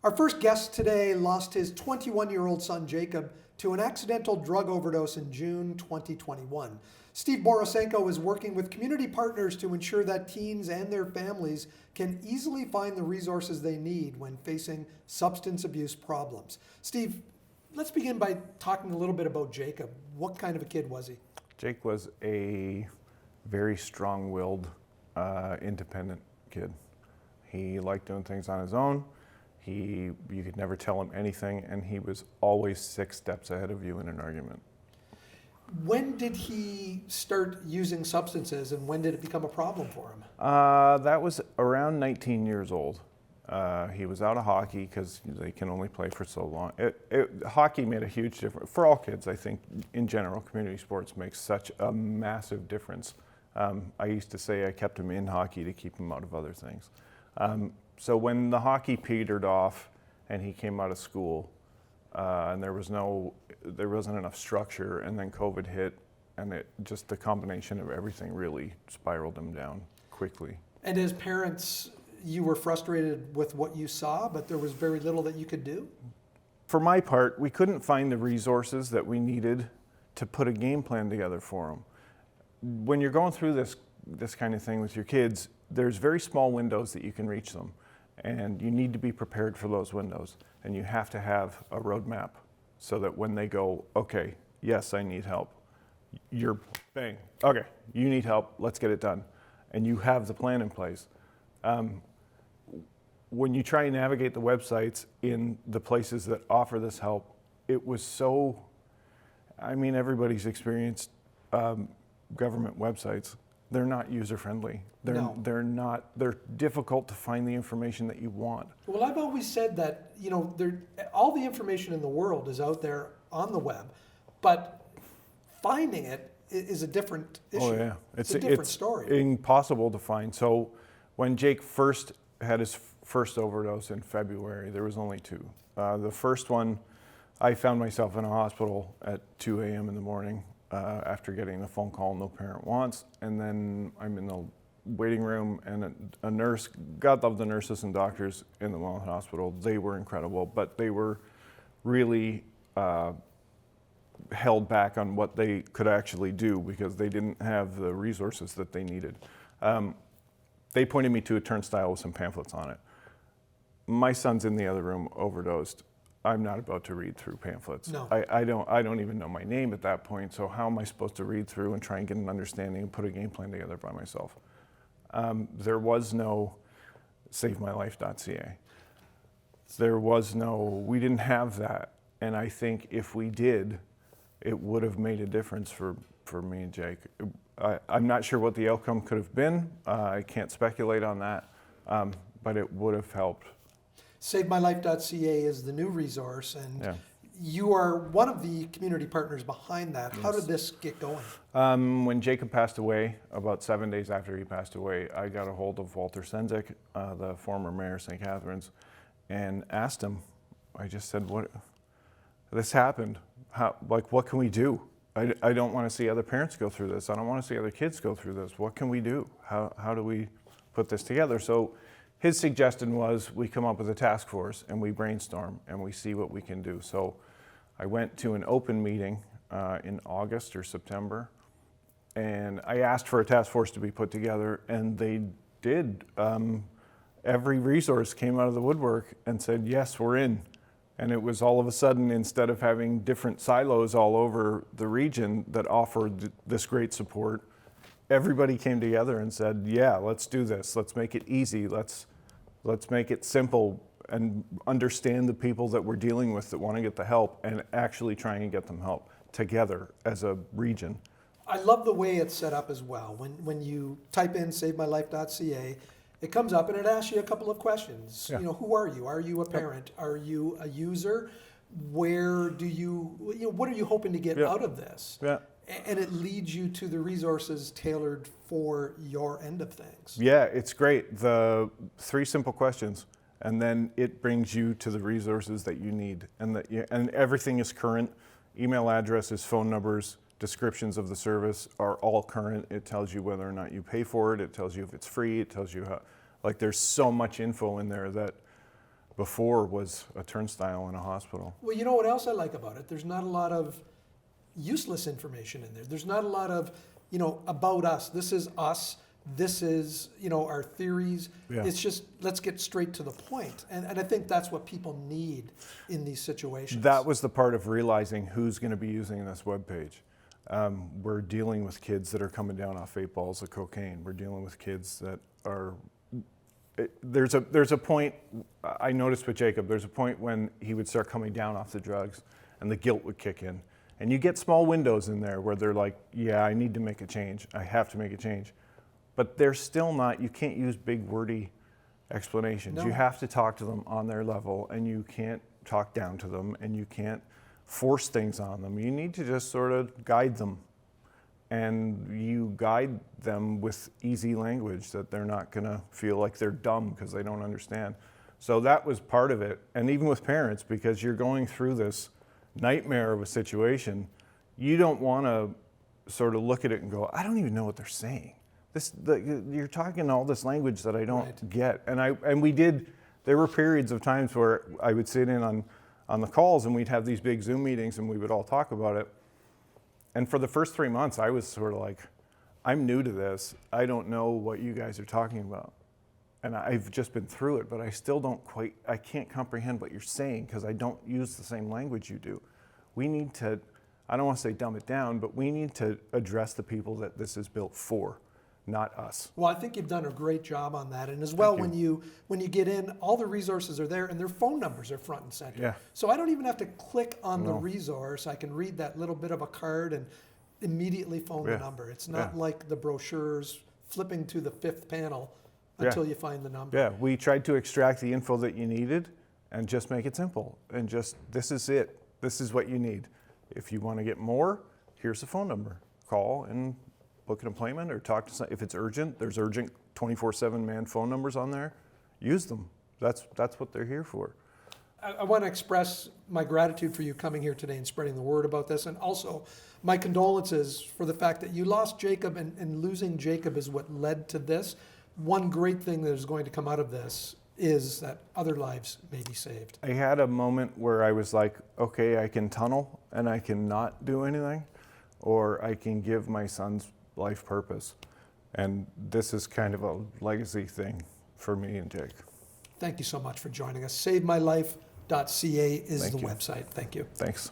Our first guest today lost his 21-year-old son, Jacob, to an accidental drug overdose in June 2021. Steve Borisenko is working with community partners to ensure that teens and their families can easily find the resources they need when facing substance abuse problems. Steve, let's begin by talking a little bit about Jacob. What kind of a kid was he? Jake was a very strong-willed, independent kid. He liked doing things on his own. You could never tell him anything, and he was always 6 steps ahead of you in an argument. When did he start using substances, and when did it become a problem for him? That was around 19 years old. He was out of hockey because they can only play for so long. Hockey made a huge difference for all kids. I think in general, community sports makes such a massive difference. I used to say I kept him in hockey to keep him out of other things. So when the hockey petered off and he came out of school, and there wasn't enough structure, and then COVID hit, and just the combination of everything really spiraled him down quickly. And as parents, you were frustrated with what you saw, but there was very little that you could do? For my part, we couldn't find the resources that we needed to put a game plan together for him. When you're going through this kind of thing with your kids, there's very small windows that you can reach them, and you need to be prepared for those windows, and you have to have a roadmap so that when they go, okay, yes, I need help, you're bang, okay, you need help, let's get it done, and you have the plan in place. When you try and navigate the websites in the places that offer this help, it was so, I mean, everybody's experienced government websites. They're not user-friendly. They're difficult to find the information that you want. Well, I've always said that, all the information in the world is out there on the web, but finding it is a different issue. Oh yeah, it's a different story. It's impossible to find. So when Jake first had his first overdose in February, there was only 2. The first one, I found myself in a hospital at 2 a.m. in the morning after getting the phone call no parent wants, and then I'm in the waiting room, and a nurse, God love the nurses and doctors in the Wellness Hospital, they were incredible, but they were really held back on what they could actually do because they didn't have the resources that they needed. They pointed me to a turnstile with some pamphlets on it. My son's in the other room, overdosed. I'm not about to read through pamphlets. No. I don't even know my name at that point, so how am I supposed to read through and try and get an understanding and put a game plan together by myself? There was no SaveMyLife.ca. We didn't have that. And I think if we did, it would have made a difference for me and Jake. I'm not sure what the outcome could have been. I can't speculate on that, but it would have helped. SaveMyLife.ca is the new resource, and you are one of the community partners behind that. Yes. How did this get going? When Jacob passed away, about 7 days after he passed away, I got a hold of Walter Senzik, the former mayor of St. Catharines, and asked him, I just said, this happened. What can we do? I don't want to see other parents go through this. I don't want to see other kids go through this. What can we do? How do we put this together? So his suggestion was we come up with a task force and we brainstorm and we see what we can do. So I went to an open meeting in August or September, and I asked for a task force to be put together, and they did. Every resource came out of the woodwork and said, yes, we're in. And it was all of a sudden, instead of having different silos all over the region that offered this great support, everybody came together and said, yeah, let's do this. Let's make it easy. Let's make it simple and understand the people that we're dealing with that want to get the help and actually trying to get them help together as a region. I love the way it's set up as well. When you type in SaveMyLife.ca, it comes up and it asks you a couple of questions. Yeah. Who are you? Are you a parent? Are you a user? Where do what are you hoping to get out of this? Yeah. And it leads you to the resources tailored for your end of things. Yeah, it's great. The 3 simple questions, and then it brings you to the resources that you need, and everything is current. Email addresses, phone numbers, descriptions of the service are all current. It tells you whether or not you pay for it. It tells you if it's free. It tells you how, there's so much info in there that before was a turnstile in a hospital. Well, you know what else I like about it? There's not a lot of useless information in there. There's not a lot of, about us. This is us. This is, our theories. Yeah. It's just, let's get straight to the point. And I think that's what people need in these situations. That was the part of realizing who's going to be using this webpage. We're dealing with kids that are coming down off 8 balls of cocaine. We're dealing with kids that are, there's a point, I noticed with Jacob, there's a point when he would start coming down off the drugs and the guilt would kick in. And you get small windows in there where they're like, yeah, I need to make a change. I have to make a change. But they're still not, you can't use big wordy explanations. No. You have to talk to them on their level, and you can't talk down to them, and you can't force things on them. You need to just sort of guide them. And you guide them with easy language that they're not gonna feel like they're dumb because they don't understand. So that was part of it. And even with parents, because you're going through this nightmare of a situation, you don't wanna sort of look at it and go, I don't even know what they're saying. You're talking all this language that I don't get. And we did, there were periods of times where I would sit in on the calls and we'd have these big Zoom meetings and we would all talk about it. And for the first 3 months, I was sort of like, I'm new to this. I don't know what you guys are talking about. And I've just been through it, but I still I can't comprehend what you're saying because I don't use the same language you do. We need to, I don't want to say dumb it down, but we need to address the people that this is built for. Not us. Well, I think you've done a great job on that. And as well, when you get in, all the resources are there and their phone numbers are front and center. Yeah. So I don't even have to click on the resource. I can read that little bit of a card and immediately phone the number. It's not like the brochures flipping to the 5th panel until you find the number. Yeah, we tried to extract the info that you needed and just make it simple. And just, this is it. This is what you need. If you want to get more, here's the phone number. Call and book an appointment or talk to some, if it's urgent, there's urgent 24/7 man phone numbers on there. Use them. That's what they're here for. I want to express my gratitude for you coming here today and spreading the word about this, and also my condolences for the fact that you lost Jacob, and losing Jacob is what led to this. One great thing that is going to come out of this is that other lives may be saved. I had a moment where I was like, okay, I can tunnel and I can not do anything, or I can give my son's life purpose. And this is kind of a legacy thing for me and Jake. Thank you so much for joining us. SaveMyLife.ca is Thank the you. website. Thank you. Thanks.